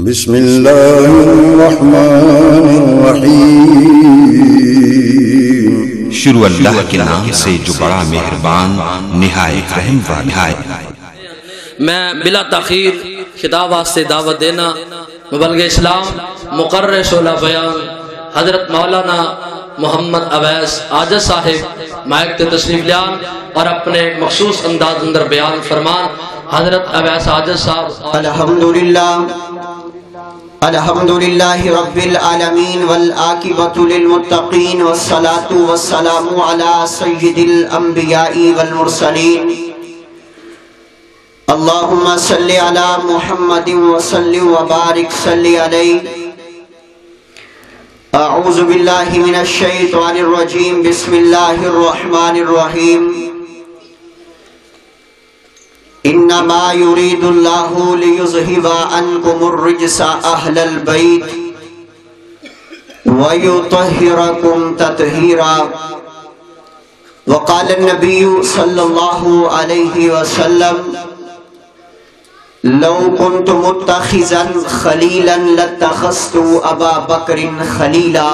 بسم اللہ الرحمن الرحیم۔ شروع اللہ کے نام سے جو بڑا مہربان نہایت رحم والا ہے۔ میں بلا تاخیر خطاب واسطے دعوت دینا مبلغ اسلام مقرر شعلہ بیان حضرت مولانا محمد اویس عاجز صاحب مائک تے تشریف لیان اور اپنے مخصوص انداز اندر بیان فرمان۔ حضرت اویس عاجز صاحب۔ الحمدللہ رب العالمین والعاقبۃ للمتقین والصلاة والسلام علی سید الانبیاء والمرسلین۔ اللہم صلی علی محمد وسلم وبارک صلی علیہ۔ اعوذ باللہ من الشیطان الرجیم، بسم اللہ الرحمن الرحیم۔ انما يريد الله ليذهب عنكم الرجس اهل البيت ويطهركم تطهيرا۔ وقال النبي صلى الله عليه وسلم لو كنت متخذا خليلا لاتخذت ابا بکر خلیلا۔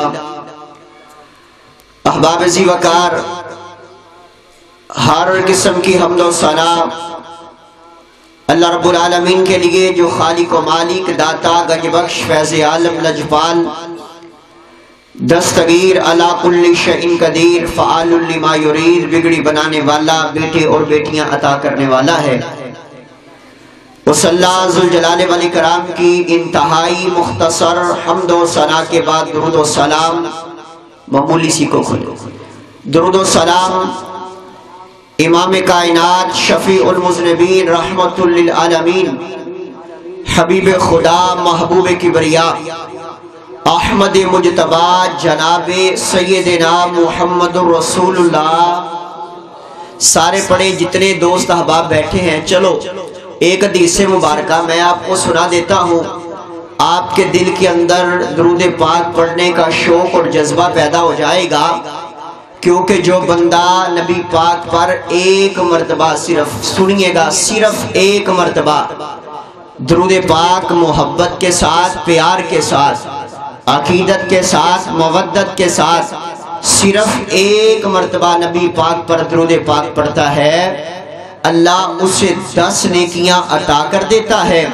احباب ذی وقار، ہر قسم کی حمد و ثنا اللہ رب العالمین کے لیے جو خالق و مالک، داتا، گنج بخش، فیض عالم، لجپال، دستگیر، علی کل شیء قدیر، فعال لما یرید، بگڑی بنانے والا، بیٹے اور بیٹیاں عطا کرنے والا ہے۔ اس اللہ ذوالجلال والاکرام کی انتہائی مختصر حمد و ثنا کے بعد درود و سلام، معمولی سی کو کھلو، درود و سلام امام کائنات، شفیع المذنبین، رحمت للعالمین، حبیب خدا، محبوب کبریا، احمد مجتبی، جناب سیدنا محمد رسول اللہ۔ سارے پڑھے جتنے دوست احباب بیٹھے ہیں، چلو ایک حدیث مبارکہ میں آپ کو سنا دیتا ہوں، آپ کے دل کے اندر درود پاک پڑھنے کا شوق اور جذبہ پیدا ہو جائے گا، کیونکہ جو بندہ نبی پاک پر ایک مرتبہ صرف سنیے گا، صرف ایک مرتبہ درود پاک محبت کے ساتھ، پیار کے ساتھ، عقیدت کے ساتھ، مودت کے ساتھ صرف ایک مرتبہ نبی پاک پر درود پاک پڑھتا ہے، اللہ اسے 10 نیکیاں عطا کر دیتا ہے،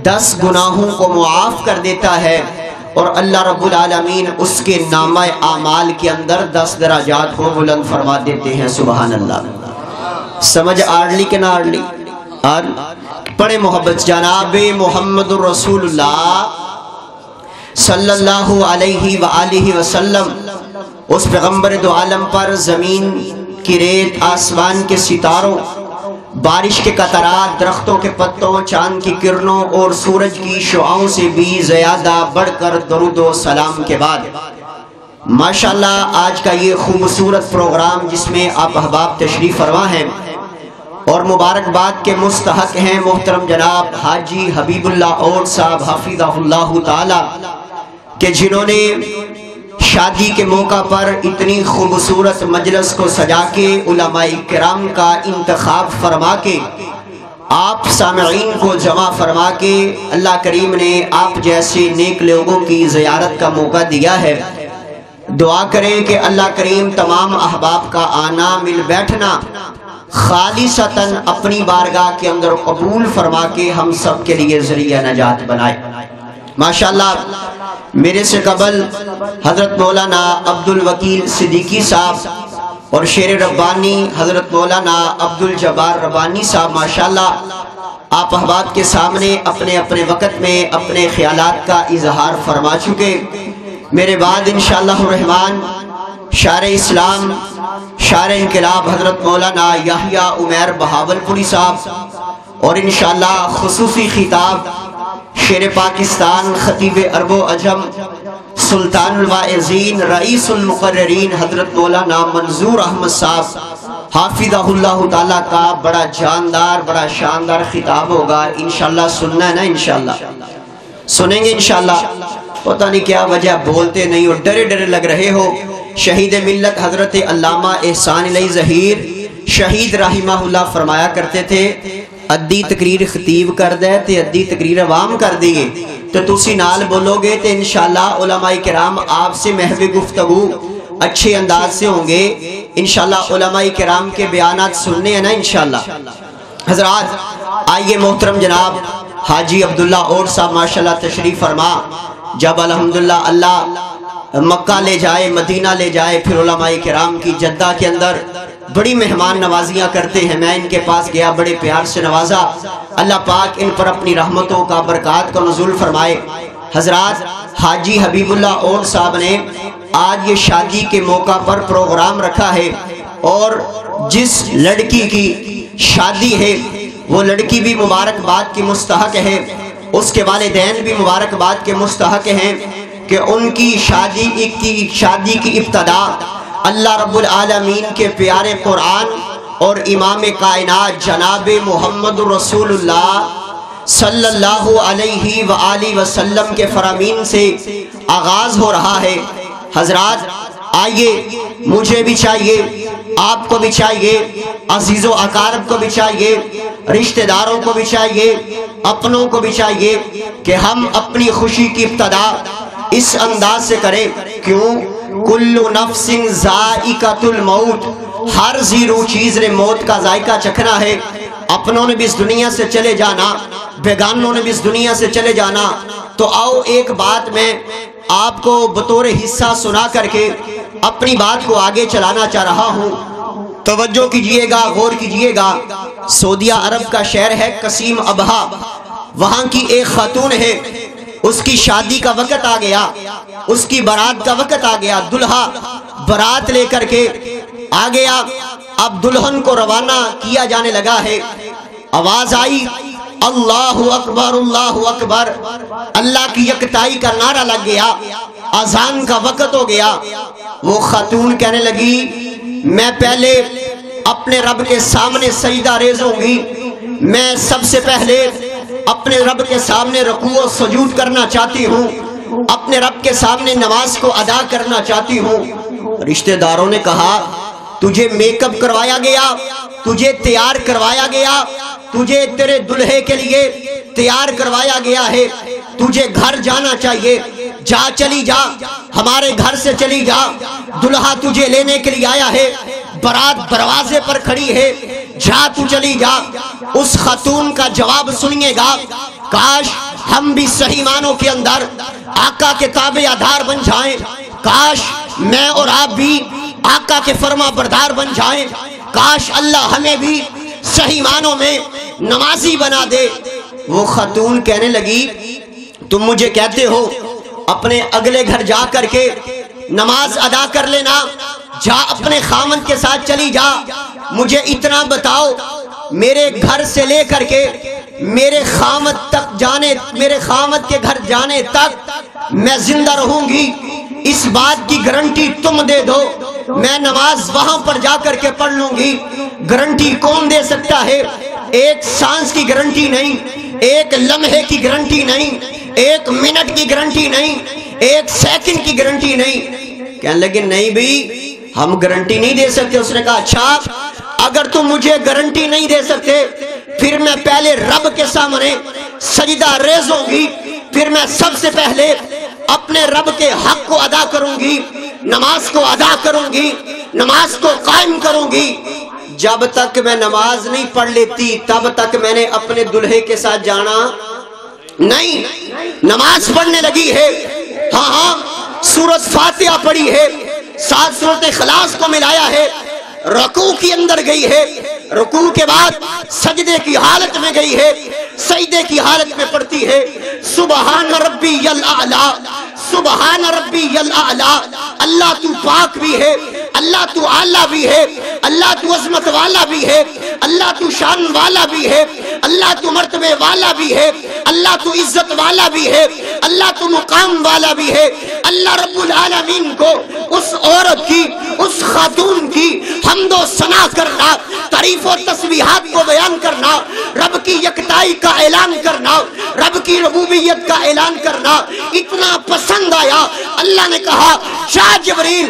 10 گناہوں کو معاف کر دیتا ہے، اور اللہ رب العالمین اس کے نامہ اعمال کے اندر 10 درجات کو بلند فرما دیتے ہیں۔ سبحان اللہ۔ سمجھ آڑلی کہ نہ آڑلی؟ پڑھے محبت جناب محمد رسول اللہ صلی اللہ علیہ وآلہ وسلم، اس پیغمبر دو عالم پر زمین کی ریت، آسمان کے ستاروں، بارش کے قطرات، درختوں کے پتوں، چاند کی کرنوں اور سورج کی شعاؤں سے بھی زیادہ بڑھ کر درود و سلام کے بعد ماشاءاللہ آج کا یہ خوبصورت پروگرام جس میں آپ احباب تشریف فرما ہیں اور مبارکباد کے مستحق ہیں محترم جناب حاجی حبیب اللہ اوڑ صاحب حفظہ اللہ تعالی، کہ جنہوں نے شادی کے موقع پر اتنی خوبصورت مجلس کو سجا کے، علماء کرام کا انتخاب فرما کے، آپ سامعین کو جمع فرما کے اللہ کریم نے آپ جیسے نیک لوگوں کی زیارت کا موقع دیا ہے۔ دعا کریں کہ اللہ کریم تمام احباب کا آنا، مل بیٹھنا خالصتاً اپنی بارگاہ کے اندر قبول فرما کے ہم سب کے لیے ذریعہ نجات بنائے۔ ماشاءاللہ میرے سے قبل حضرت مولانا عبدالوکیل صدیقی صاحب اور شیر ربانی حضرت مولانا عبدالجبار ربانی صاحب ماشاءاللہ آپ احباب کے سامنے اپنے اپنے وقت میں اپنے خیالات کا اظہار فرما چکے۔ میرے بعد انشاءاللہ الرحمن شاعر اسلام، شاعر انقلاب حضرت مولانا یحییٰ عمیر بہاولپوری صاحب، اور انشاءاللہ خصوصی خطاب شیر پاکستان، خطیب عرب و عجم، سلطان الواعظین، رئیس المقررین حضرت مولانا منظور احمد صاحب حافظہ اللہ تعالیٰ کا بڑا جاندار، بڑا شاندار خطاب ہوگا۔ انشاءاللہ سننا ہے نا؟ انشاءاللہ سنیں گے انشاءاللہ۔ پتہ نہیں کیا وجہ بولتے نہیں ہو، ڈرے ڈرے لگ رہے ہو۔ شہید ملت حضرت علامہ احسان علی ظہیر شہید رحمہ اللہ فرمایا کرتے تھے ادھی تقریر خطیب کردا ہے تے ادھی تقریر عوام کر دیے تو تسی نال بولو گے تو انشاءاللہ علماء کرام آپ سے محو گفتگو اچھے انداز سے ہوں گے. انشاءاللہ علماء کرام کے بیانات سننے ہیں نا انشاءاللہ. حضرات آئیے محترم جناب حاجی عبداللہ اور صاحب ماشاءاللہ تشریف فرما. جب الحمدللہ اللہ مکہ لے جائے مدینہ لے جائے پھر علماء کرام کی جدہ کے اندر بڑی مہمان نوازیاں کرتے ہیں. میں ان کے پاس گیا بڑے پیار سے نوازا. اللہ پاک ان پر اپنی رحمتوں کا برکات کا نزول فرمائے. حضرات حاجی حبیب اللہ اور صاحب نے آج یہ شادی کے موقع پر پروگرام رکھا ہے اور جس لڑکی کی شادی ہے وہ لڑکی بھی مبارکباد کی مستحق ہے, اس کے والدین بھی مبارکباد کے مستحق ہیں کہ ان کی شادی کی ابتدا اللہ رب العالمین کے پیارے قرآن اور امام کائنات جناب محمد رسول اللہ صلی اللہ علیہ وآلہ وسلم کے فرامین سے آغاز ہو رہا ہے. حضرات آئیے, مجھے بھی چاہیے, آپ کو بھی چاہیے, عزیز و اقارب کو بھی چاہیے, رشتہ داروں کو بھی چاہیے, اپنوں کو بھی چاہیے کہ ہم اپنی خوشی کی ابتدا اس انداز سے کریں. کیوں؟ کل نفس ذائقۃ الموت, ہر ذی روح چیز نے موت کا ذائقہ چکھنا ہے. اپنوں نے بھی اس دنیا سے چلے جانا, بیگانوں نے بھی اس دنیا سے چلے جانا. تو آؤ ایک بات میں آپ کو بطور حصہ سنا کر کے اپنی بات کو آگے چلانا چاہ رہا ہوں. توجہ کیجئے گا, غور کیجئے گا. سعودیہ عرب کا شہر ہے قصیم ابہا, وہاں کی ایک خاتون ہے, اس کی شادی کا وقت آ گیا, اس کی برات کا وقت آ گیا. دلہا برات لے کر کے آ گیا, اب دلہن کو روانہ کیا جانے لگا ہے. آواز آئی اللہ اکبر اللہ اکبر, اللہ کی یکتائی کا نعرہ لگ گیا, اذان کا وقت ہو گیا. وہ خاتون کہنے لگی میں پہلے اپنے رب کے سامنے سجدہ ریز ہوں گی, میں سب سے پہلے اپنے رب کے سامنے رکوع و سجود کرنا چاہتی ہوں, اپنے رب کے سامنے نماز کو ادا کرنا چاہتی ہوں. رشتہ داروں نے کہا تجھے میک اپ کروایا گیا, تجھے تیار کروایا گیا, تجھے تیرے دلہے کے لیے تیار کروایا گیا ہے, تجھے گھر جانا چاہیے, جا چلی جا, ہمارے گھر سے چلی جا, دلہا تجھے لینے کے لیے آیا ہے, برات دروازے پر کھڑی ہے, جا تو چلی جا. اس خاتون کا جواب سنیے گا, کاش ہم بھی صحیح معنوں کے اندر آقا کے تابع دار بن جائیں, کاش میں اور آپ بھی آقا کے فرما بردار بن جائیں, کاش اللہ ہمیں بھی صحیح معنوں میں نمازی بنا دے. وہ خاتون کہنے لگی تم مجھے کہتے ہو اپنے اگلے گھر جا کر کے نماز ادا کر لینا, جا اپنے خامند کے ساتھ چلی جا, مجھے اتنا بتاؤ میرے گھر سے لے کر کے میرے خامد کے گھر جانے تک میں زندہ رہوں گی, اس بات کی گارنٹی تم دے دو, میں نماز وہاں پر جا کر کے پڑھ لوں گی. گارنٹی کون دے سکتا ہے؟ ایک سانس کی گارنٹی نہیں, ایک لمحے کی گارنٹی نہیں, ایک منٹ کی گارنٹی نہیں, ایک سیکنڈ کی گارنٹی نہیں. کہنے لگے نہیں بھی ہم گارنٹی نہیں دے سکتے. اس نے کہا اچھا اگر تم مجھے گارنٹی نہیں دے سکتے پھر میں پہلے رب کے سامنے سجدہ ریز ہوں گی, پھر میں سب سے پہلے اپنے رب کے حق کو ادا کروں گی, نماز کو ادا کروں گی, نماز کو قائم کروں گی. جب تک میں نماز نہیں پڑھ لیتی تب تک میں نے اپنے دلہے کے ساتھ جانا نہیں. نماز پڑھنے لگی ہے, ہاں سورۃ فاتحہ پڑھی ہے, 7 سورۃ اخلاص کو ملایا ہے, رکوع کی اندر گئی ہے, رکوع کے بعد سجدے کی حالت میں گئی ہے, سجدے کی حالت میں پڑھتی ہے سبحان ربی الاعلی, سبحان ربی الاعلی. اللہ تو پاک بھی ہے, اللہ تو اعلیٰ بھی ہے, اللہ تو عظمت والا بھی ہے, اللہ تو شان والا بھی ہے, اللہ تو مرتبے والا بھی ہے, اللہ تو عزت والا بھی ہے, اللہ تو مقام والا بھی ہے. اللہ رب العالمین کو اس عورت کی, اس خاتون کی حمد و ثنا کرنا, تعریف و تسبیحات کو بیان کرنا, رب کی یکتائی کا اعلان کرنا, رب کی ربوبیت کا اعلان کرنا اتنا پسند آیا. اللہ نے کہا جا جبریل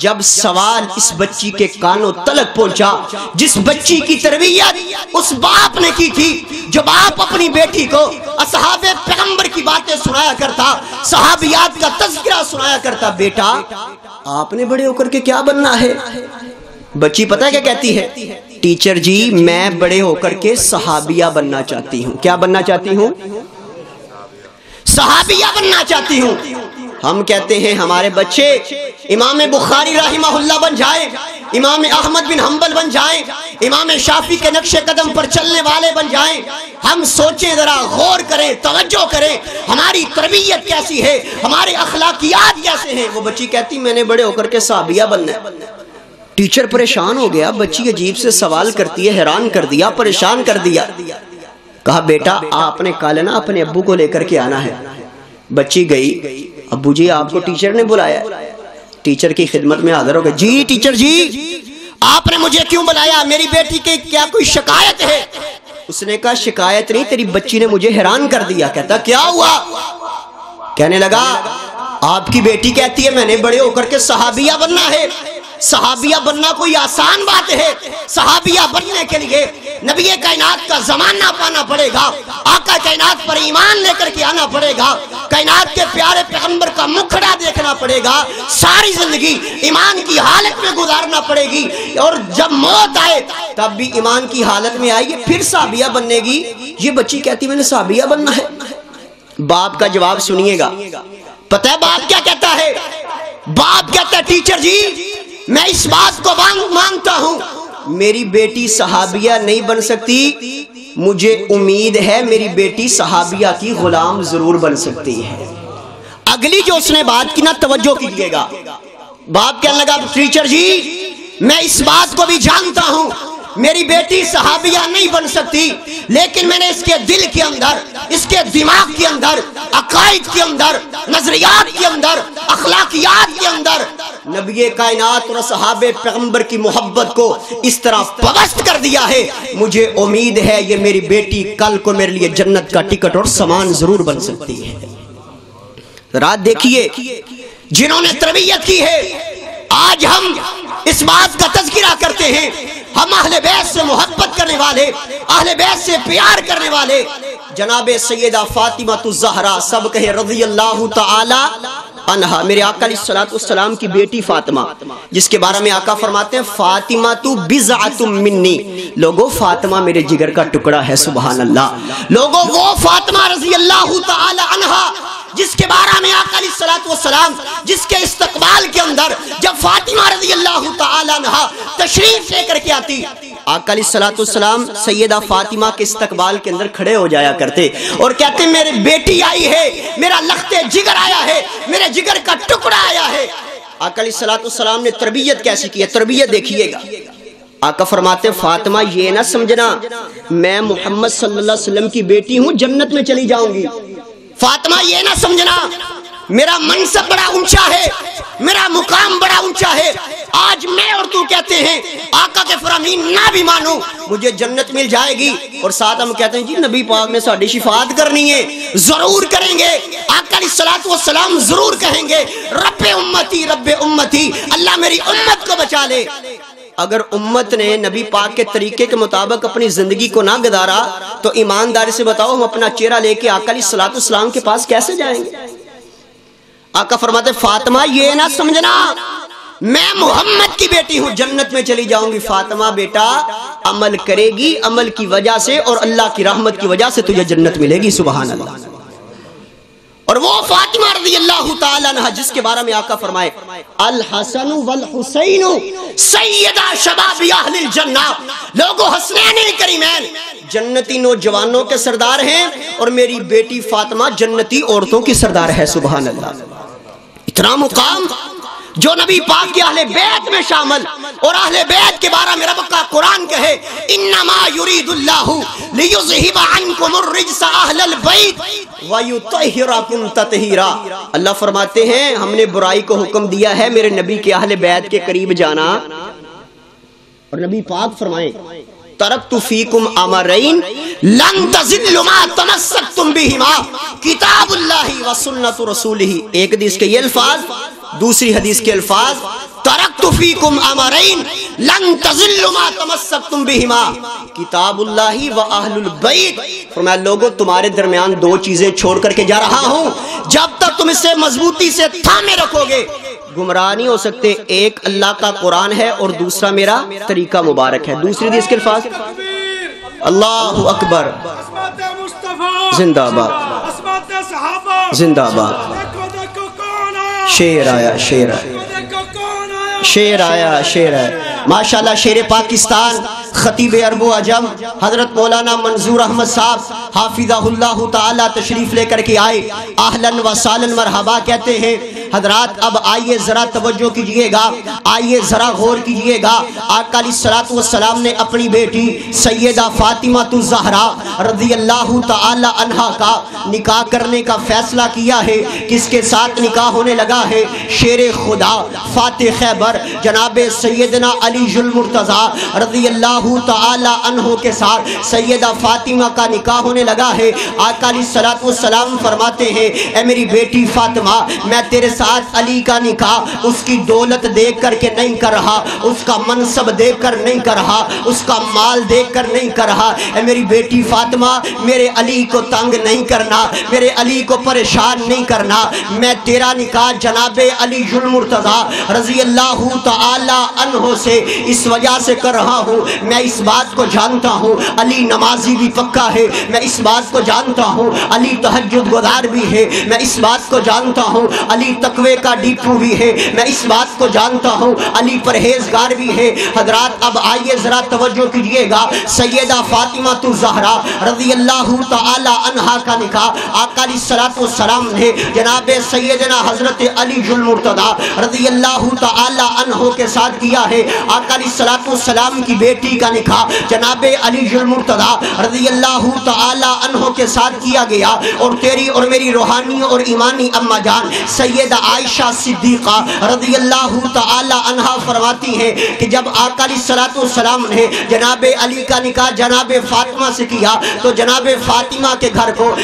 جب سوال اس بچی کے کانوں تلک پہنچا، جس بچی کی تربیت اس باپ نے کی تھی، جو باپ اپنی بیٹی کو اصحاب پیغمبر کی باتیں سنایا کرتا، صحابیات کا تذکرہ سنایا کرتا، بیٹا آپ نے بڑے ہو کر کے کیا بننا ہے؟ بچی پتہ ہے کیا کہتی ہے؟ ٹیچر جی میں بڑے ہو کر کے صحابیہ بننا چاہتی ہوں۔ کیا بننا چاہتی ہوں؟ صحابیہ بننا چاہتی ہوں۔ ہم کہتے ہیں ہمارے بچے امام بخاری رحمہ اللہ بن جائیں، امام احمد بن حنبل بن جائیں، امام شافعی کے نقش قدم پر چلنے والے بن جائیں۔ ہم سوچیں، ذرا غور کریں، توجہ کریں، ہماری تربیت کیسی ہے، ہمارے اخلاقیات کیسے ہیں۔ وہ بچی کہتی میں نے بڑے ہو کر کے صحابیہ بننا ہے۔ ٹیچر پریشان ہو گیا، بچی عجیب سے سوال کرتی ہے، حیران کر دیا، پریشان کر دیا۔ کہا بیٹا آپ نے کل نا اپنے ابو کو لے کر کے آنا ہے۔ بچی گئی، ابو جی آپ کو ٹیچر نے بلایا ہے۔ ٹیچر کی خدمت میں حاضر ہو گئے، جی ٹیچر جی آپ نے مجھے کیوں بلایا، میری بیٹی کے کیا کوئی شکایت ہے؟ اس نے کہا شکایت نہیں، تیری بچی نے مجھے حیران کر دیا۔ کہتا کیا ہوا؟ کہنے لگا آپ کی بیٹی کہتی ہے میں نے بڑے ہو کر کے صحابیہ بننا ہے۔ صحابیہ بننا کوئی آسان بات ہے؟ صحابیہ بننے کے لیے نبی کائنات کا زمانہ پانا پڑے گا، آقا کائنات پر ایمان لے کر کے آنا پڑے گا، کائنات کے پیارے پیغمبر کا مکھڑا دیکھنا پڑے گا، ساری زندگی ایمان کی حالت میں گزارنا پڑے گی، اور جب موت آئے تب بھی ایمان کی حالت میں آئے گی، پھر صحابیہ بننے گی۔ یہ بچی کہتی میں نے صحابیہ بننا ہے۔ باپ کا جواب سنیے گا، پتہ ہے باپ کیا کہتا ہے؟ باپ کہتا ہے ٹیچر جی میں اس بات کو مانتا ہوں میری بیٹی صحابیہ نہیں بن سکتی، مجھے امید ہے میری بیٹی صحابیہ کی غلام ضرور بن سکتی ہے۔ اگلی جو اس نے بات کی نا توجہ کیجئے گا، باپ کہنے لگا ٹیچر جی میں اس بات کو بھی جانتا ہوں میری بیٹی صحابیہ نہیں بن سکتی، لیکن میں نے اس کے دل کے اندر، اس کے دماغ کے اندر، عقائد کے اندر، نظریات کے اندر، اخلاقیات کے اندر نبی کائنات اور صحابہ پیغمبر کی محبت کو اس طرح پبست کر دیا ہے، مجھے امید ہے یہ میری بیٹی کل کو میرے لیے جنت کا ٹکٹ اور سامان ضرور بن سکتی ہے۔ رات دیکھیے جنہوں نے تربیت کی ہے، آج ہم اس بات کا تذکرہ کرتے ہیں، ہم اہل بیت سے محبت کرنے والے، اہل بیت سے پیار کرنے والے، جناب سیدہ فاطمہ الزہرا سب کہے رضی اللہ تعالی عنہا، میرے آقا علیہ السلام کی بیٹی فاطمہ، جس کے بارے میں آقا فرماتے ہیں فاطمہ تو بضعۃ منی، لوگو فاطمہ میرے جگر کا ٹکڑا ہے، سبحان اللہ۔ لوگو وہ فاطمہ رضی اللہ تعالی عنہا جس کے بارے میں آقا علیہ السلام جس کے استقبال کے اندر جب فاطمہ رضی اللہ تعالی عنہا تشریف لے کر کے آتی، آقا علیہ السلام سیدہ فاطمہ کے استقبال کے اندر کھڑے ہو جایا کرتے اور کہتے میرے بیٹی آئی ہے، میرا لخت جگر آیا ہے، میرے جگر کا ٹکڑا آیا ہے۔ آقا علیہ السلام نے تربیت کیسی کی ہے، تربیت دیکھیے گا۔ آقا فرماتے فاطمہ یہ نہ سمجھنا میں محمد صلی اللہ علیہ وسلم کی بیٹی ہوں جنت میں چلی جاؤں گی، فاطمہ یہ نہ سمجھنا میرا منصب بڑا اونچا ہے، میرا مقام بڑا اونچا ہے، آج میں اور تو کہتے ہیں آقا کے فرامین نہ بھی مانو مجھے جنت مل جائے گی، اور ساتھ ہم کہتے ہیں جی نبی پاک نے ساڑھی شفاعت کرنی ہے، ضرور کریں گے۔ آقا علیہ السلام ضرور کہیں گے رب امتی رب امتی، اللہ میری امت کو بچا لے۔ اگر امت نے نبی پاک کے طریقے کے مطابق اپنی زندگی کو نہ گزارا تو ایمانداری سے بتاؤ ہم اپنا چہرہ لے کے آقا علیہ السلام کے پاس کیسے جائیں گے؟ آقا فرماتے فاطمہ یہ نہ سمجھنا میں محمد کی بیٹی ہوں جنت میں چلی جاؤں گی، فاطمہ بیٹا عمل کرے گی، عمل کی وجہ سے اور اللہ کی رحمت کی وجہ سے تجھے جنت ملے گی، سبحان اللہ۔ اور وہ فاطمہ رضی اللہ تعالیٰ عنہ جس کے بارے میں آقا فرمائے الحسن والحسین سیدہ شباب اہل الجنہ، لوگو حسنین کریمین جنتی نوجوانوں کے سردار ہیں اور میری بیٹی فاطمہ جنتی عورتوں کی سردار ہے، سبحان اللہ۔ اتنا مقام جو نبی پاک کے اہل بیت میں شامل، اور اہل بیت کے بارے میں رب کا قرآن کہے انما یرید اللہ لیذہب عنکم الرجس اہل البیت ویطہرکم تطہیرا، اللہ فرماتے ہیں ہم نے برائی کو حکم دیا ہے میرے نبی کے اہل بیت کے قریب جانا، اور نبی پاک فرمائیں ترکت فیکم امرین لن تزلوا ما تمسکتم بہما کتاب اللہ و سنت رسولہ، ایک حدیث کے یہ الفاظ، دوسری حدیث کے الفاظ ترکت ترکت فیکم امرین لن تضلوا ما تمسکتم بہما کتاب اللہ و اہل البیت. فرمایا لوگوں تمہارے درمیان دو چیزیں چھوڑ کر کے جا رہا ہوں، جب تک تم اسے مضبوطی سے تھامے رکھو گے گمراہ نہیں ہو سکتے. ایک اللہ کا قرآن ہے اور دوسرا میرا طریقہ مبارک ہے. دوسری حدیث کے الفاظ اللہ اکبر، زندہ باد زندہ باد. شیر آیا شیر آیا شیر آیا شیر آیا ماشاءاللہ. شیر پاکستان خطیب عرب و عجم حضرت مولانا منظور احمد صاحب حافظہ اللہ تعالی تشریف لے کر کے آئے. اہلاً و سہلاً مرحبا کہتے ہیں. حضرات اب آئیے ذرا توجہ کیجئے گا، آئیے ذرا غور کیجئے گا. آقا علیہ الصلوۃ والسلام نے اپنی بیٹی سیدہ فاطمہ الزہرا رضی اللہ تعالی عنہا کا نکاح کرنے کا فیصلہ کیا ہے. کس کے ساتھ نکاح ہونے لگا ہے؟ شیر خدا فاتح خیبر جناب سیدنا علی المرتضیٰ رضی اللہ تعالی عنہ کے ساتھ سیدہ فاطمہ کا نکاح ہونے لگا ہے. آقا علیہ الصلوۃ والسلام فرماتے ہیں اے میری بیٹی فاطمہ، میں تیرے ساتھ علی کا نکاح اس کی دولت دیکھ کر کے نہیں کر رہا، اس کا منصب دیکھ کر نہیں کر رہا، اس کا مال دیکھ کر نہیں کر رہا. اے میری بیٹی فاطمہ، میرے علی کو تنگ نہیں کرنا، میرے علی کو پریشان نہیں کرنا. میں تیرا نکاح جناب علی المرتضیٰ رضی اللہ تعالی عنہ سے اس وجہ سے کر رہا ہوں. میں اس بات کو جانتا ہوں علی نمازی بھی پکا ہے، میں اس بات کو جانتا ہوں علی تہجد گزار بھی ہے، میں اس بات کو جانتا ہوں علی تقوی کا ڈیپو بھی ہے، میں اس بات کو جانتا ہوں علی پرہیزگار بھی ہے. حضرات اب آئیے ذرا توجہ کیجئے گا. سیدہ فاطمہ الزہرا رضی اللہ تعالی عنہا کا نکاح آقا علیہ الصلوۃ والسلام نے جناب سیدنا حضرت علی المرتضیٰ رضی اللہ تعالی عنہ کے ساتھ کیا ہے. آقا علیہ الصلوۃ والسلام کی بیٹی کا نکاح جناب علی المرتضیٰ رضی اللہ تعالی عنہ کے ساتھ کیا گیا. اور تیری اور میری روحانی اور ایمانی اماں جان سیدہ عائشہ صدیقہ رضی اللہ تعالی عنہا فرماتی ہیں کہ جب آقا علیہ الصلوۃ والسلام نے جناب علی کا نکاح جناب فاطمہ سے کیا تو جناب فاطمہ کے گھر کو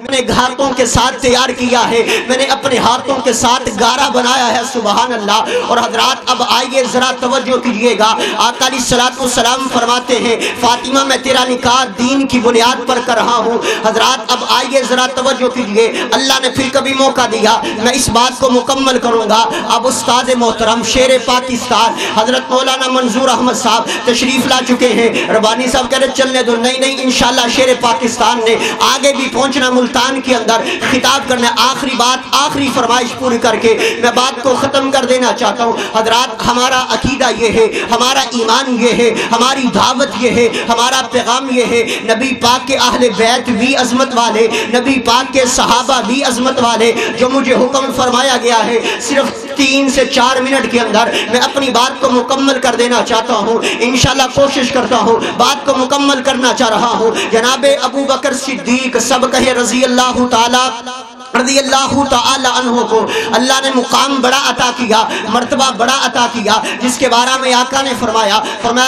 میں نے ہاتھوں کے ساتھ تیار کیا ہے، میں نے اپنے ہاتھوں کے ساتھ گارا بنایا ہے. سبحان اللہ. اور حضرات اب آئیے ذرا توجہ کیجئے گا. آقا علیہ الصلوۃ والسلام فرماتے ہیں فاطمہ میں تیرا نکاح دین کی بنیاد پر کر رہا ہوں. حضرات اب آئیے ذرا توجہ کیجئے. اللہ نے پھر کبھی موقع دیا میں اس بات کو مکمل کروں گا. اب استاد محترم شیر پاکستان حضرت مولانا منظور احمد صاحب تشریف لا چکے ہیں. ربانی صاحب کہہ رہے چلنے دو. نہیں انشاءاللہ شیر پاکستان نے آگے بھی پہنچنا، ملتان کے اندر خطاب کرنا. آخری بات، آخری فرمائش پوری کر کے میں بات کو ختم کر دینا چاہتا ہوں. حضرات ہمارا عقیدہ یہ ہے، ہمارا ایمان یہ ہے، ہماری دعوت یہ ہے، ہمارا پیغام یہ ہے نبی پاک کے اہل بیت بھی عظمت والے، نبی پاک کے صحابہ بھی عظمت والے. جو مجھے حکم فرمایا گیا ہے صرف 3 سے 4 منٹ کے اندر میں اپنی بات کو مکمل کر دینا چاہتا ہوں. انشاءاللہ کوشش کرتا ہوں بات کو مکمل کرنا چاہ رہا ہوں. جناب ابو بکر صدیق سب کہے رضی اللہ تعالی عنہ کو اللہ نے مقام بڑا عطا کیا، مرتبہ بڑا عطا کیا، جس کے بارے میں آقا نے فرمایا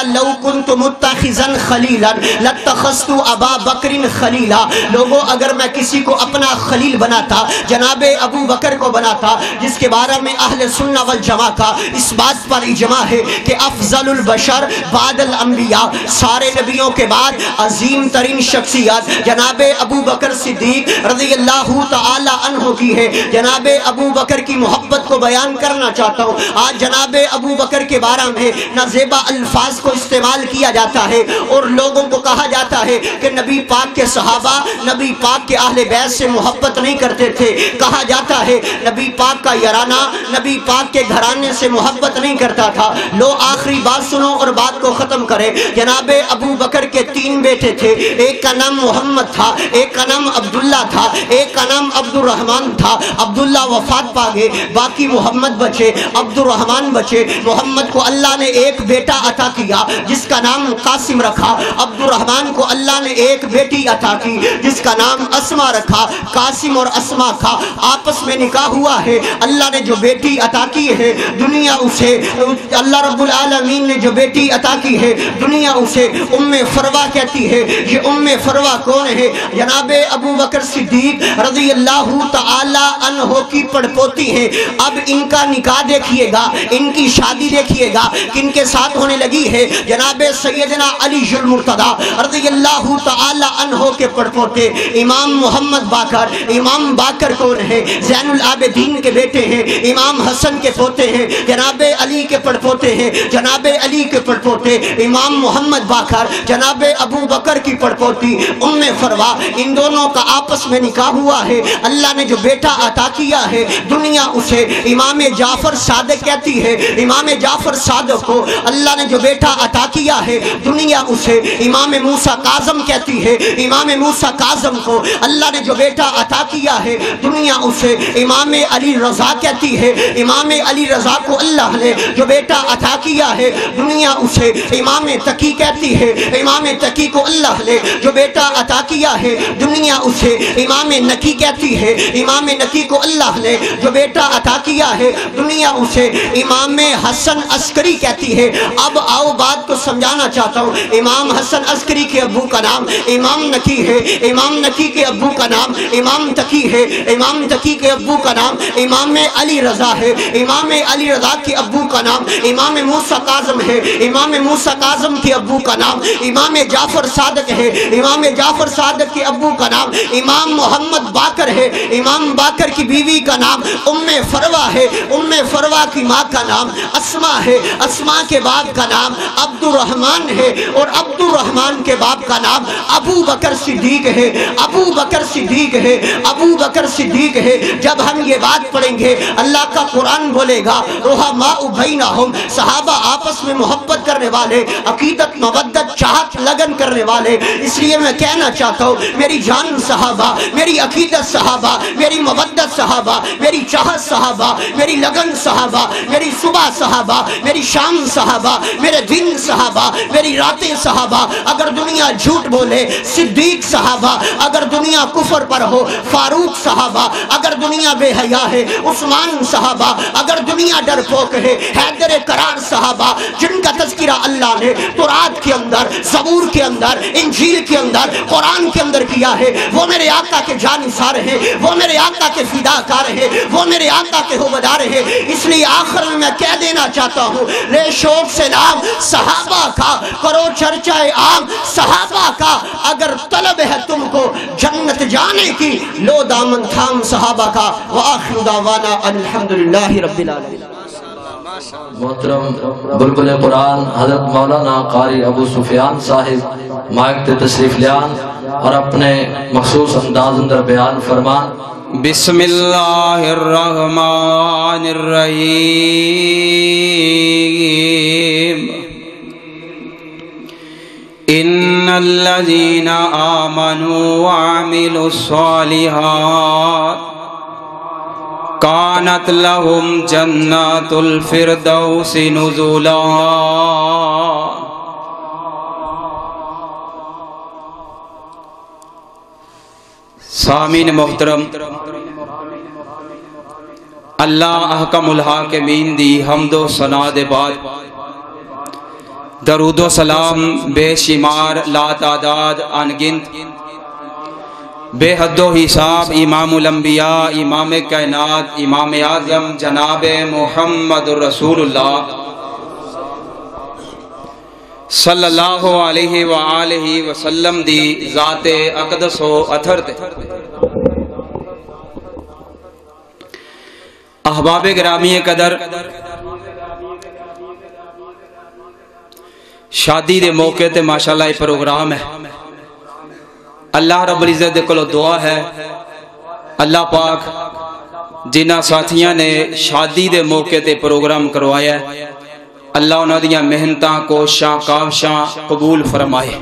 لو کنت متخذا خلیلا لاتخذت ابا بکر خلیلا. لوگوں اگر میں کسی کو اپنا خلیل بناتا جناب ابو بکر کو بناتا، جس کے بارے میں اہل سنہ والجماعہ کا اس بات پر اجماع ہے کہ افضل البشر بعد الانبیاء، سارے نبیوں کے بعد عظیم ترین شخصیت جناب ابو بکر صدیق رضی اللہ تعالی عنہ کی ہے. جناب ابو بکر کی محبت کو بیان کرنا چاہتا ہوں. آج جناب ابو بکر کے بارے میں نازیبا الفاظ کو استعمال کیا جاتا ہے اور لوگوں کو کہا جاتا ہے کہ نبی پاک کے صحابہ نبی پاک کے اہل بیت سے محبت نہیں کرتے تھے. کہا جاتا ہے نبی پاک کا یارانہ نبی پاک کے گھرانے سے محبت نہیں کرتا تھا. لو آخری بات سنو اور بات کو ختم کرے. جناب ابو بکر کے 3 بیٹے تھے. ایک کا نام محمد تھا، ایک کا نام عبداللہ تھا، ایک کا نام عبد الرحمن تھا. عبداللہ وفات پا گئے، باقی محمد بچے، عبد الرحمن بچے. محمد کو اللہ نے ایک بیٹا عطا کیا جس کا نام قاسم رکھا. عبد الرحمن کو اللہ نے ایک بیٹی عطا کی جس کا نام اسما رکھا. قاسم اور اسما کا آپس میں نکاح ہوا ہے. اللہ نے جو بیٹی عطا کی ہے دنیا اسے، اللہ رب العالمین نے جو بیٹی عطا کی ہے دنیا اسے ام فروا کہتی ہے. یہ ام فروا کون ہے؟ جناب ابو بکر صدیق رضی اللہ تعالی عنہ کی پڑپوتی ہیں. اب ان کا نکاح دیکھیے گا, ان کی شادی دیکھیے گا کن کے ساتھ ہونے لگی ہے. جناب سیدنا علی المرتضیٰ رضی اللہ تعالی عنہ کے پڑپوتے امام محمد باقر. امام باقر کون ہے؟ زین العابدین کے بیٹے ہیں, امام حسن کے پوتے ہیں, جناب علی کے پڑپوتے ہیں. جناب علی کے پڑپوتے امام محمد باقر, جناب ابو بکر کی پڑپوتی ام فروا, ان دونوں کا آپس میں نکاح ہوا ہے. اللہ نے جو بیٹا عطا کیا ہے دنیا اسے امام جعفر صادق کہتی ہے. امام جعفر صادق کو اللہ نے جو بیٹا عطا کیا ہے دنیا اسے امام موسیٰ کاظم کہتی ہے. امام موسیٰ کاظم کو اللہ نے جو بیٹا عطا کیا ہے دنیا اسے امام علی رضا کہتی ہے. امام علی رضا کو اللہ نے جو بیٹا عطا کیا ہے دنیا اسے امام تقی کہتی ہے. امام تقی کو اللہ نے جو بیٹا عطا کیا ہے دنیا اسے امام نقی کہتی ہے. امام نقی کو اللہ نے جو بیٹا عطا کیا ہے دنیا اسے امام حسن عسکری کہتی ہے. اب آؤ بات کو سمجھانا چاہتا ہوں. امام حسن عسکری کے ابو کا نام امام نقی ہے. امام نقی کے ابو کا نام امام تقی ہے. امام تقی کے ابو کا نام امام علی رضا ہے. امام علی رضا کے ابو کا نام امام موسیٰ کاظم ہے. امام موسیٰ کاظم کے ابو کا نام امام جعفر صادق ہے. امام جعفر صادق کے ابو کا نام امام محمد باقر ہے. امام باقر کی بیوی کا نام ام فروا ہے. ام فروا کی ماں کا نام اسما ہے. اسما کے باپ کا نام عبد الرحمن ہے, اور عبد الرحمن کے باپ کا نام ابو بکر صدیق ہے. ابو بکر صدیق ہے. ابو بکر صدیق ہے. جب ہم یہ بات پڑھیں گے اللہ کا قرآن بولے گا رحماء بینہم, صحابہ آپس میں محبت کرنے والے, عقیدت مودت چاہت لگن کرنے والے. اس لیے میں کہنا چاہتا ہوں میری جان صحابہ, میری عقیدت صحابہ, میری مودت صحابہ, میری چاہت صحابہ, میری لگن صحابہ, میری صبح صحابہ, میری شام صحابہ, میرے دن صحابہ, میری راتیں صحابہ. اگر دنیا جھوٹ بولے صدیق صحابہ, اگر دنیا کفر پر ہو فاروق صحابہ, اگر دنیا بے حیا ہے عثمان صحابہ, اگر دنیا ڈرپوک ہے حیدر کرار صحابہ, جن کا تذکرہ اللہ نے تورات کے اندر, زبور کے اندر, انجیل کے اندر, قرآن کے اندر کیا ہے. وہ میرے آقا کے جانثار ہیں, وہ میرے آقا کے فداکار ہیں, وہ میرے آقا کے حوادار ہیں. اس لیے آخر میں کہہ دینا چاہتا ہوں لے شوق سے نام صحابہ کا, کرو چرچہ عام صحابہ کا. اگر طلب ہے تم کو جنت جانے کی لو دامن تھام صحابہ کا. وآخر دعوانا الحمدللہ رب العالمین. محترم بلبل قرآن حضرت مولانا قاری ابو سفیان صاحب مائک تے تشریف لیان اور اپنے مخصوص انداز اندر بیان فرمان. بسم اللہ الرحمن الرحیم. ان الذین آمنوا وعملوا الصالحات کانت لہم جنات الفردوس نزلا. سامعین محترم, اللہ احکم الحاکمین دی حمد و ثنا دے بعد درود و سلام بے شمار لا تعداد انگنت بے حد و حساب امام الانبیاء, امام کائنات, امام اعظم جناب محمد رسول اللہ صلی اللہ علیہ وآلہ وسلم دی ذات اقدس و اثر تے. احباب گرامی قدر, شادی دے موقع تے ماشاءاللہ یہ پروگرام ہے. اللہ رب العزت دے کولو دعا ہے اللہ پاک جنہ ساتھیاں نے شادی دے موقع تے پروگرام کروایا ہے اللہ انہاں دیاں محنتاں کوششاں کاوشاں قبول فرمائے.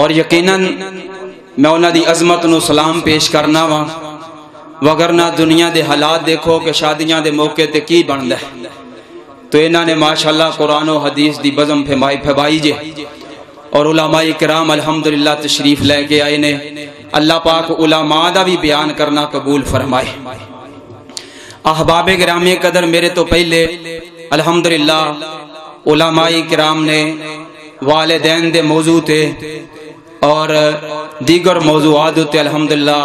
اور یقیناً میں انہاں دی عظمت نو سلام پیش کرنا وا, وگرنہ دنیا دے حالات دیکھو کہ شادیاں دے موقع تے کی بندا ہے. تو انہاں نے ماشاءاللہ قرآن و حدیث دی بزم پھیلائی جے, اور علماء کرام الحمدللہ تشریف لے کے آئے نے. اللہ پاک علماء دا بھی بیان کرنا قبول فرمائے. احباب گرامی قدر, میرے تو پہلے الحمدللہ علماء کرام نے والدین دے موضوع تے اور دیگر موضوعات تے الحمدللہ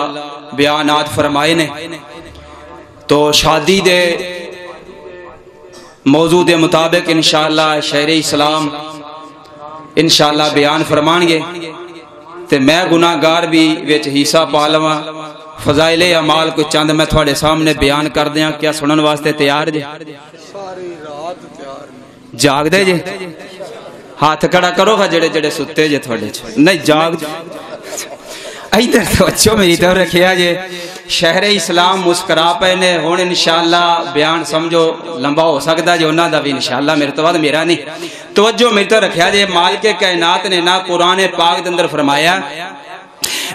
بیانات فرمائے نے تو شادی دے موضوع دے مطابق انشاءاللہ شہر اسلام انشاءاللہ بیان فرمان گے تے میں گناہگار بھی وچ حصہ پا لواں فضائل اعمال کو چند میں تھوڑے سامنے بیان کر دیاں کیا سنن واسطے تیار جے جاگ دے جے ہاتھ کڑا کرو گا جڑے جڑے ستے جے تھوڑے نہیں جاگ ادھر توجہ میری طرف رکھیا جے شہر اسلام مسکرا پے نے ہن انشاءاللہ بیان سمجھو لمبا ہو سکتا جو انہاں دا بھی انشاءاللہ میرے تو بعد میرا نہیں توجہ میری طرف رکھیا جے مالک کائنات نے نا قرآن پاک دے اندر فرمایا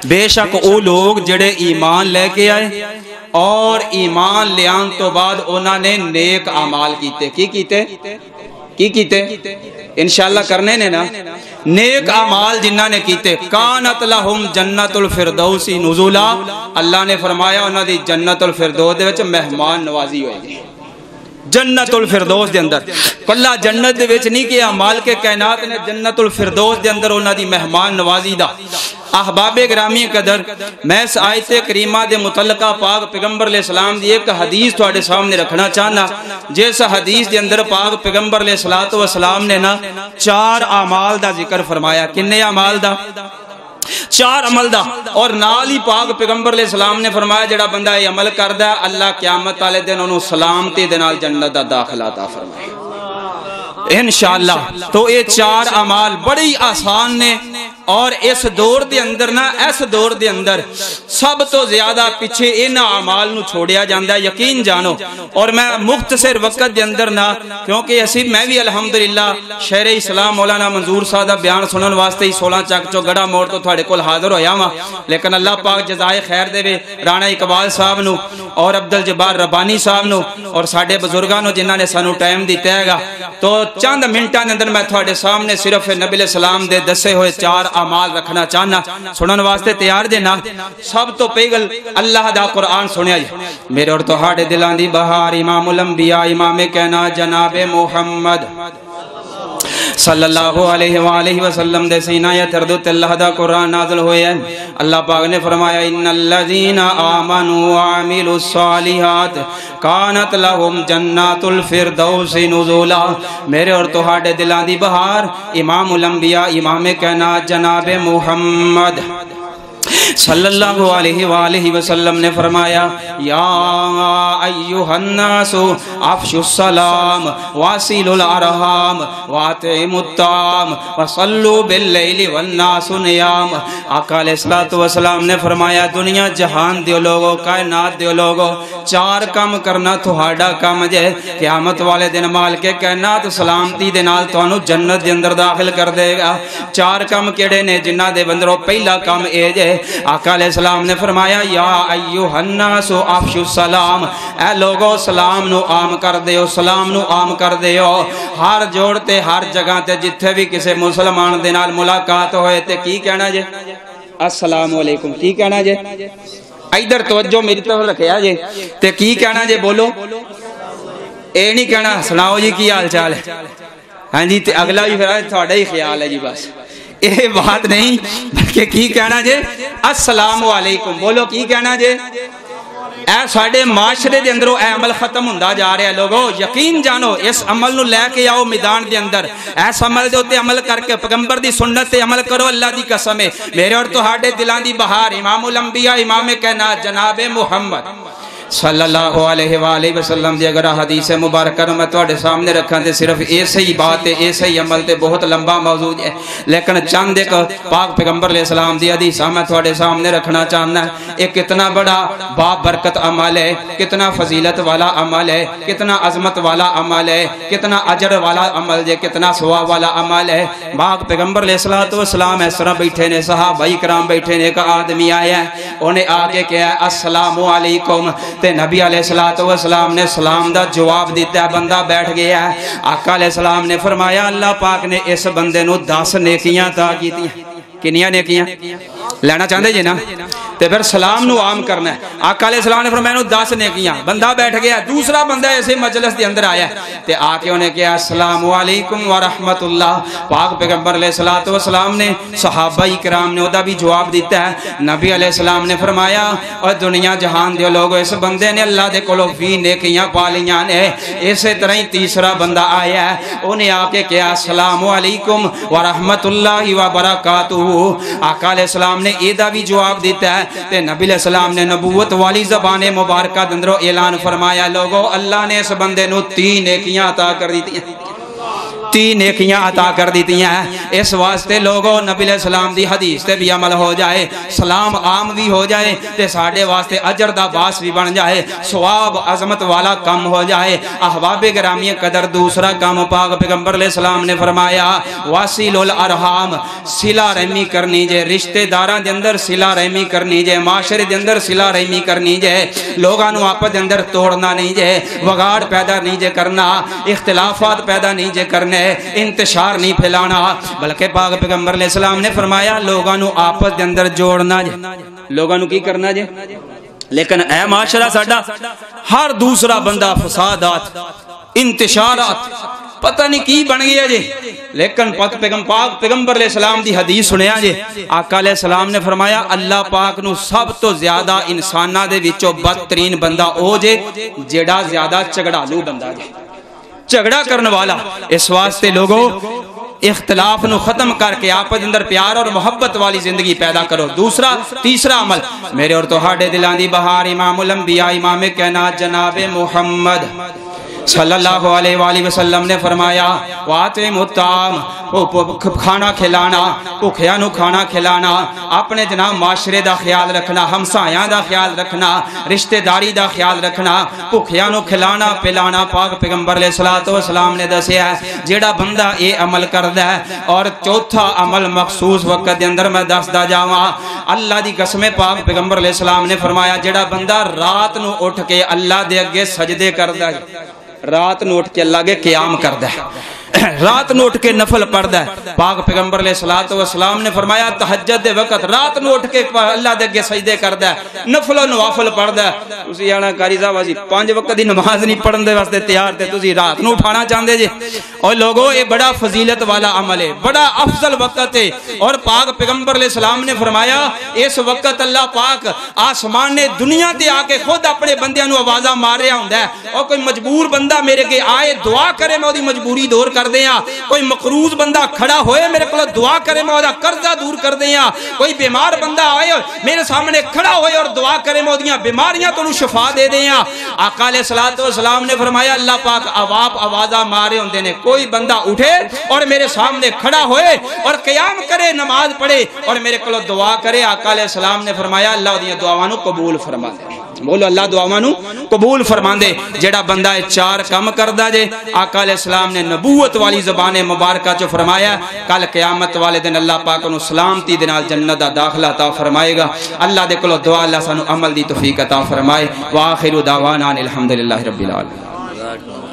بے شک او لوگ جڑے ایمان لے کے آئے اور ایمان لیان تو بعد انہاں نے نیک اعمال کیتے کی کیتے انشاءاللہ کرنے نے نا نیک اعمال جنہ نے کیتے کانت لہم جنت الفردوس نزولا اللہ نے فرمایا انہاں دی جنت الفردوس دے وچ مہمان نوازی ہوئے گی جنت الفردوس دے اندر کلا جنت دے وچ نہیں کیا مالک کائنات نے جنت الفردوس دے اندر انہاں دی مہمان نوازی دا احباب گرامی قدر میں اس آیت کریمہ دے متعلقہ پاک پیغمبر علیہ السلام دی ایک حدیث تھوڑے سامنے رکھنا چاہنا جیسا حدیث دے اندر پاک پیغمبر علیہ السلام نے نا 4 اعمال دا ذکر فرمایا کنے اعمال دا 4 عمل دا اور نال ہی پاک پیغمبر علیہ السلام نے فرمایا جڑا بندہ یہ عمل کردا ہے اللہ قیامت والے دن انہوں سلامتی دے نال جنت دا داخلہ عطا فرمائے انشاءاللہ تو یہ 4 اعمال بڑی آسان نے اور اس دور دے اندر نا اس دور دے اندر سب تو زیادہ پیچھے انہاں اعمال نو چھوڑیا جاندا ہے یقین جانو اور میں مختصر وقت دے اندر نا کیونکہ اسی میں بھی الحمدللہ شہر اسلام مولانا منظور صاحب دا بیان سنن واسطے ہی 16 چک چو گڑا موڑ تو تھوڑے کول حاضر ہویا وا لیکن اللہ پاک جزائے خیر دے رانا اقبال صاحب نو اور عبدالجبار ربانی صاحب نو اور ساڈے بزرگاں نو جنہاں نے سانو ٹائم دتا ہے تو چند منٹاں دے اندر میں تھوڑے سامنے صرف نبی علیہ السلام دے دسے ہوئے 4 اعمال رکھنا چاہنا سنن واسطے تیار جے نا سب تو پہل اللہ دا قرآن سنیا جی میرے اور تہاڈے دلاں دی بہار امام الانبیاء امام کائنات جناب محمد صلی اللہ علیہ وآلہ وسلم دے سینہ یا تردت اللہ دا قرآن نازل ہوئے ہیں اللہ پاک نے فرمایا ان الذین آمنوا وعملوا الصالحات کانت لہم جنات الفردوس نزولا میرے اور تہاڈے دلاں دی بہار امام الانبیاء امام کائنات جناب محمد صلی اللہ علیہ وآلہ وسلم نے فرمایا یا ایوہ الناس افشوا السلام واصلوا الارحام واطعموا الطعام وصلوا باللیل والناس نیام آقا علیہ السلام نے فرمایا دنیا جہان دیو لوگو کائنات دیو لوگو 4 کام کرنا تہاڈا کام جے قیامت والے دن مال کے کائنات سلامتی دے نال تانوں جنت دے اندر داخل کر دے گا 4 کام کیڑے نے جنہاں دے بندروں پہلا کام اے جے آقا علیہ السلام نے فرمایا یا ایوہ الناس افشوا السلام اے لوگو سلام نو عام کر دیو سلام نو عام کر دیو ہر جوڑتے ہر جگہ تے جتھے بھی کسے مسلمان دے نال ملاقات ہوئے تے کی کہنا جے السلام علیکم کی کہنا جے ادھر توجہ میری طرف رکھیا جے تے کی کہنا جے بولو اے نہیں کہنا سناؤ جی کی حال چال ہے ہاں جی تے اگلا بھی پھر تھوڑا ہی خیال ہے جی بس یہ بات نہیں بلکہ کی کہنا جے السلام علیکم بولو کی کہنا جے اے ساڑے معاشرے دے اندروں اے عمل ختم ہوندا جا رہا ہے لوگو یقین جانو اس عمل نو لے کے آؤ میدان دے اندر ایس عمل دے ہوتے عمل کر کے پیغمبر دی سنت تے عمل کرو اللہ دی قسم ہے میرے اور تہاڈے دلاں دی بہار امام الانبیاء امام کائنات جناب محمد صلی اللہ علیہ وآلہ وسلم دی اگر حدیث مبارکہ میں تواڈے سامنے رکھاں تے صرف ایسے ہی بات ہے ایسے ہی عمل تے بہت لمبا موضوع ہے لیکن چند ایک پاک پیغمبر علیہ السلام دی حدیث میں تواڈے سامنے رکھنا چاہنا ہے ایک کتنا بڑا باب برکت عمل ہے کتنا فضیلت والا عمل ہے کتنا عظمت والا عمل ہے کتنا اجر والا عمل ہے کتنا ثواب والا عمل ہے پاک پیغمبر علیہ السلام اس طرح بیٹھے نے صحابہ کرام بیٹھے نے ایک آدمی آیا ہے انہیں آگے کہا السلام علیکم تے نبی علیہ السلام نے سلام دا جواب دیتا ہے بندہ بیٹھ گیا ہے آقا علیہ السلام نے فرمایا اللہ پاک نے اس بندے نو 10 نیکیاں عطا کیتیاں کنیاں نیکیاں لینا چاہتے جی نا تے پھر سلام نو عام کرنا ہے. آقا علیہ السلام نے فرمایا 10 نیکیاں. بندہ بیٹھ گیا, دوسرا بندہ ایسے مجلس دے اندر آیا تے آ کے انہیں کہا السلام علیکم ورحمت اللہ. پاک پیغمبر علیہ السلام نے صحابہ کرام نے دا بھی جواب دیتا ہے. نبی علیہ السلام نے فرمایا اور دنیا جہان دے لوگو اس بندے نے اللہ دے کولو 20 نیکیاں پالیاں نے. اسی طرح ہی تیسرا بندہ آیا ہے, انہیں آ کے کہا السلام علیکم ورحمت اللہ وبرکاتہ. آقا علیہ السلام نے ایدہ بھی جواب دیتا ہے تے نبی علیہ السلام نے نبوت والی زبان مبارکہ دندرو اعلان فرمایا لوگو اللہ نے اس بندے نو 3 نیکیاں عطا کر دیتی ہیں. 3 نیکیاں عطا کر دیتی ہیں. اس واسطے لوگوں نبی علیہ السلام دی حدیث تے بھی عمل ہو جائے, سلام عام بھی ہو جائے تے ساڑھے واسطے اجر دا باس بھی بن جائے, ثواب عظمت والا کم ہو جائے. احباب گرامی قدر دوسرا کام پاک پیغمبر علیہ السلام نے فرمایا واصل الارحام, صلہ رحمی کرنی جے, رشتہ داراں دے اندر صلہ رحمی کرنی جے, معاشرے دے اندر صلہ رحمی کرنی جے, لوگاں نو آپس دے اندر توڑنا نہیں جے, وگاڑ پیدا نہیں جے کرنا, اختلافات پیدا نہیں جے کرنے, انتشار نہیں پھیلانا, بلکہ پاک پیغمبر علیہ السلام نے فرمایا لوگاں نو آپس دے اندر جوڑنا جے. لوگاں نو کی کرنا جے؟ لیکن اے معاشرہ ساڈا ہر دوسرا بندہ فسادات, انتشارات, پتہ نہیں کی بن گیا جے. لیکن پاک پیغمبر علیہ السلام دی حدیث سنیا جے. آقا علیہ السلام نے فرمایا اللہ پاک نو سب تو زیادہ انسانہ دے وچوں بدترین بندہ او جے جیڑا زیادہ جھگڑالو بندہ جے, جھگڑا کرنے والا. اس واسطے لوگوں اختلاف نو ختم کر کے آپس اندر پیار اور محبت والی زندگی پیدا کرو. تیسرا عمل میرے اور تہاڈے دلاں دی بہار امام الانبیاء امام کائنات جناب محمد صلی اللہ علیہ وآلہ وسلم نے فرمایا وَآتِمُ الطَّعَامَ, کھانا کھلانا, بھوکھیاں نو کھانا کھلانا, اپنے جناب معاشرے دا خیال رکھنا, ہمسایاں دا خیال رکھنا, رشتہ داری دا خیال رکھنا, بھوکھیاں نو کھلانا پلانا. پاک پیغمبر علیہ السلام نے دسیا ہے جیڑا بندہ اے عمل کردا ہے. اور چوتھا عمل مخصوص وقت دے اندر میں دسدا جاواں, اللہ دی قسم پاک پیغمبر علیہ السلام نے فرمایا جیڑا بندہ رات نو اٹھ کے اللہ دے اگے سجدے کردا ہے, رات نو اٹھ کے اللہ کے قیام کردا ہے, رات نو اٹھ کے نفل پڑھدا ہے. پاک پیغمبر علیہ السلام نے فرمایا تہجد دے وقت رات نو اٹھ کے اللہ دے اگے سجدے کردا ہے, نفل و نوافل پڑھدا ہے. تسی آنا قاری صاحب اسی 5 وقت دی نماز نہیں پڑھن دے واسطے تیار تے تسی رات نو اٹھانا چاہندے جے. اور لوگوں یہ بڑا فضیلت والا عمل ہے, بڑا افضل وقت ہے. اور پاک پیغمبر علیہ السلام نے فرمایا اس وقت اللہ پاک آسمان نے دنیا تے آ کے خود اپنے بندیاں نو آوازاں مار رہا ہوندا ہے. اور کوئی مجبور بندہ میرے کے آئے دعا کرے میں دی مجبوری دور کر دیاں, کوئی مقروض بندہ کھڑا ہوئے میرے کو دعا کرے میں دا قرضہ دور کر دیاں, کوئی بیمار بندہ آئے میرے سامنے کھڑا ہوئے اور دعا کرے میں دیاں بیماریاں تو شفا دے دیاں. آقا علیہ السلام نے فرمایا اللہ پاک آوازہ مارے ہوندے نے, کوئی بندہ اٹھے اور میرے سامنے کھڑا ہوئے اور قیام کرے, نماز پڑھے اور میرے کو دعا کرے. آقا علیہ السلام نے فرمایا اللہ دیاں دعاواں نو قبول فرما دے. بولو اللہ دعاواں نو قبول فرما دے. جیڑا بندہ 4 کام کردا جے آقا علیہ السلام نے نبوت والی زبان مبارکہ چ فرمایا کل قیامت والے دن اللہ پاک نو سلامتی دے نال جنت دا داخلہ عطا فرمائے گا. اللہ دے کولو دعا اللہ سانو عمل دی توفیق عطا فرمائے. واخر دعوانا الحمدللہ رب العالمین.